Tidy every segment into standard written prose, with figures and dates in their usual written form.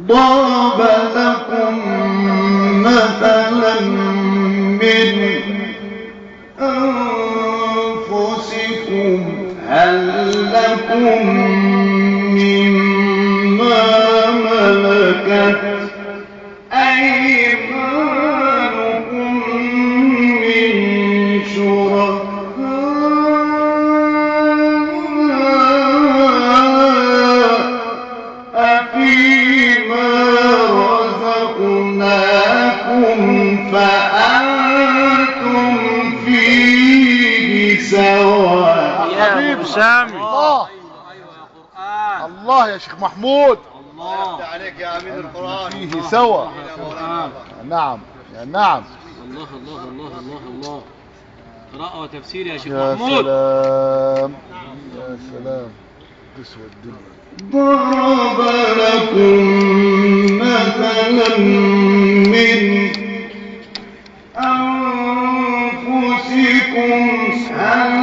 ضرب لكم مثلا من أنفسكم هل لكم مما ملكت أيمانكم من شركاء أفيما رزقناكم فأنتم فيه سواء. يا حبيب سامي الله. الله يا شيخ محمود، الله عليك يا امين القران. فيه سوا. نعم يا نعم. الله الله الله الله الله. قراءة وتفسير يا شيخ يا محمود. سلام يا سلام، تسوى الدنيا. ضرب لكم مثلا من أنفسكم هل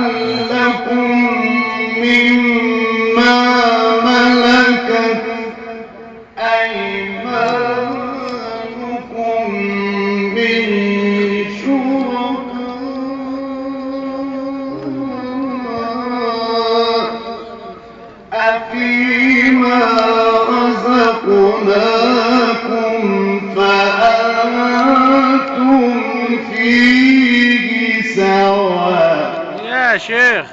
لكم مما ملكت أيمانكم من شركاء أفيما رزقناكم فأنتم فيه سواء. يا شيخ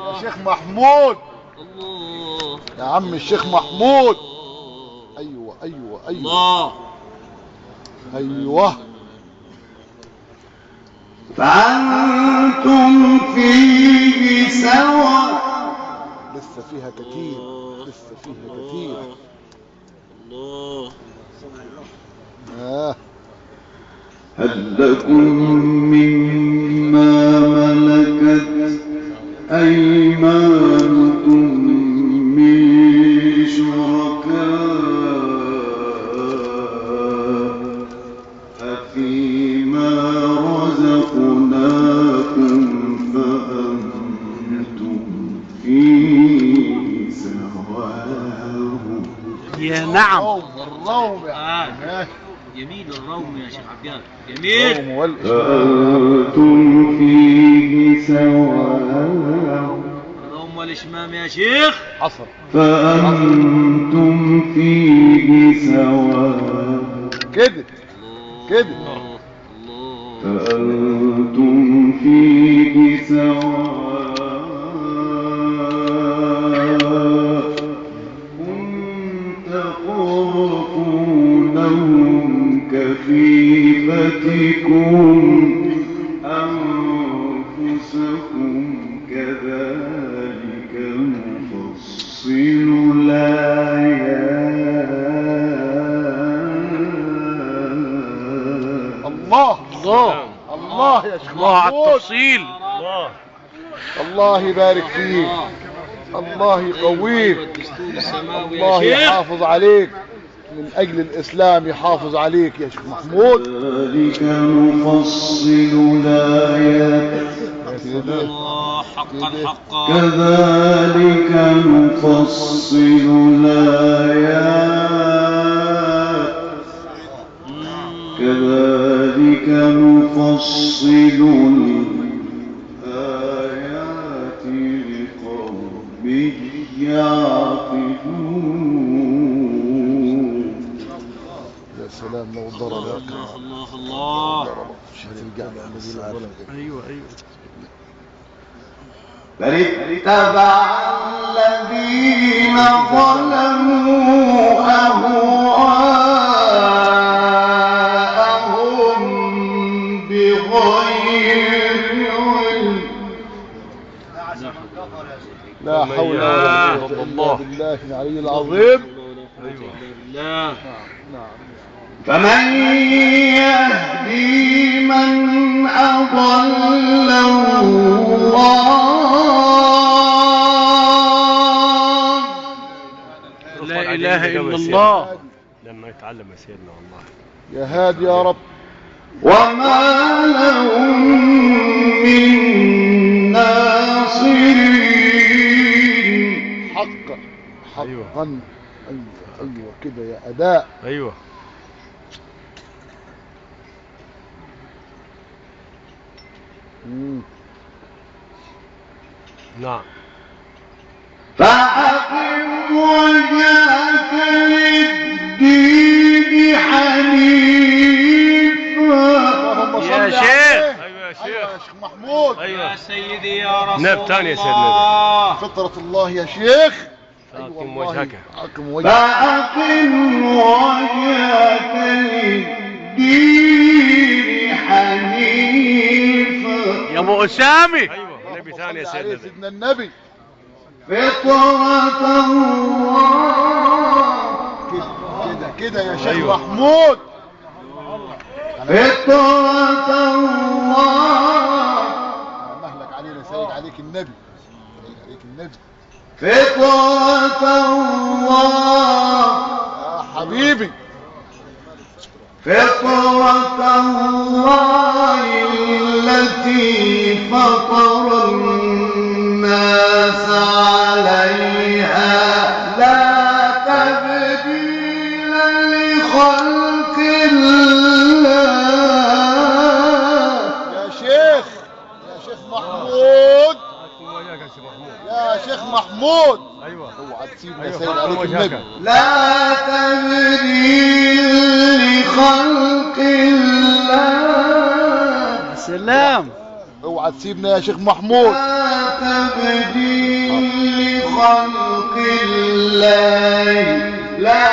يا شيخ محمود، الله يا عم الشيخ محمود. ايوه ايوه ايوه الله. ايوه. فأنتم فيه سواء. لسه فيها كتير، لسه فيها كتير. الله. هل لكم مما ملكت أيمانكم من شركاء أفيما رزقناكم فأنتم فيه سواء. يا نعم. الروم يا عم. يميل الروم يا شيخ عبيان، يميل. فأنتم فيه سواء. الروم والإشمام يا شيخ. حصل. فأنتم فيه سواء. كده كده. فأنتم فيه سواء. كنت تخافونهم كخيفتكم أنفسكم كذلك نفصل الآيات. الله الله الله يا شيخ الله على محمود. التفصيل. الله الله يبارك فيك، الله يقويك، الله يحافظ عليك، من أجل الإسلام يحافظ عليك يا شيخ محمود. كذلك نفصل الآيات. الله حقا حقا. كذلك نفصل الآيات. كذلك نفصل الآيات لقوم يعقلون. يا سلام لو ضرب الله الله الله. ايوه ايوه. بل اتبع الذين ظلموا أهواءهم بغير علم. لا حول ولا قوة إلا بالله العلي العظيم. ايوه بالله. فمن يهدي من أضل الله. لا اله الا الله. لما يتعلم سيدنا والله. يا هادي يا رب. وما لهم من ناصرين. حقا أيوة. غن. ايوه ايوه كده يا اداء. ايوه. نعم. فأقم وجهك للدين حنيفا. يا شيخ. ايوه يا ايوه شيخ. يا شيخ محمود. ايوه يا سيدي يا رسول نب تاني يا سيدنا. الله. فطرة الله يا شيخ. فأقم وجهك. أقم وجهك. فأقم وجهك للدين حنيفا. يا ابو اسامه. ايوه نبي ثاني يا صل عليه سيدنا. سيدنا النبي. فطرة الله. كده كده يا شيخ أيوة. محمود. فطرة الله. مهلك علينا سيد عليك النبي. سيد عليك النبي. فطرة الله. يا حبيبي. فطرة الله التي فطر الناس عليها لا تبديل لخلق الله. يا شيخ محمود. فأقم وجهك يا شيخ محمود. يا شيخ محمود. ايوه. اوعى تسيبنا ايوه سيد فأقم عليك وجهك. النبي. لا تبديل لخلق الله. سلام. اوعى تسيبنا يا شيخ محمود. لا تبديل لخلق الله. لا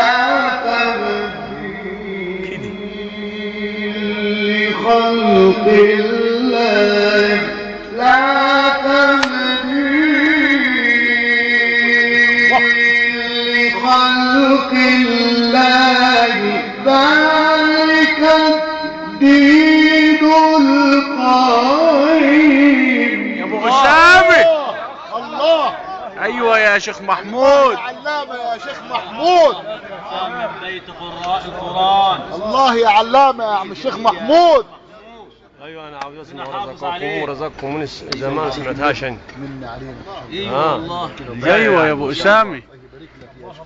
تبديل لخلق الله. لا تبديل لخلق الله. ذلك الدين القيم. يا ابو اسامه. الله. ايوه يا شيخ محمود. علامة يا شيخ محمود. من بيت قراء القران. الله يا علامة يا عم الشيخ محمود. ايوه انا عاوز اسمع رزقكم ورزقكم من زمان سمعتهاش انت. منا علينا ايوه والله. ايوه يا ابو اسامه.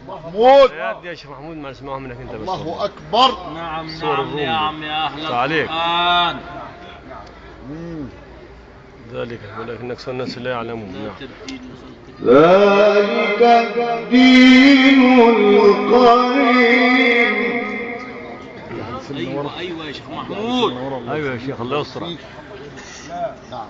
محمود. يا يا شيخ محمود ما نسمعها منك انت بس. الله اكبر. نعم صور نعم الروم يا دي. عم يا اهل عليك. القران. ذلك ولكن اكثر الناس لا يعلمون. نعم. ذلك الدين القيم. ايوه ايوه يا شيخ محمود. ايوه يا شيخ الله يستر. نعم.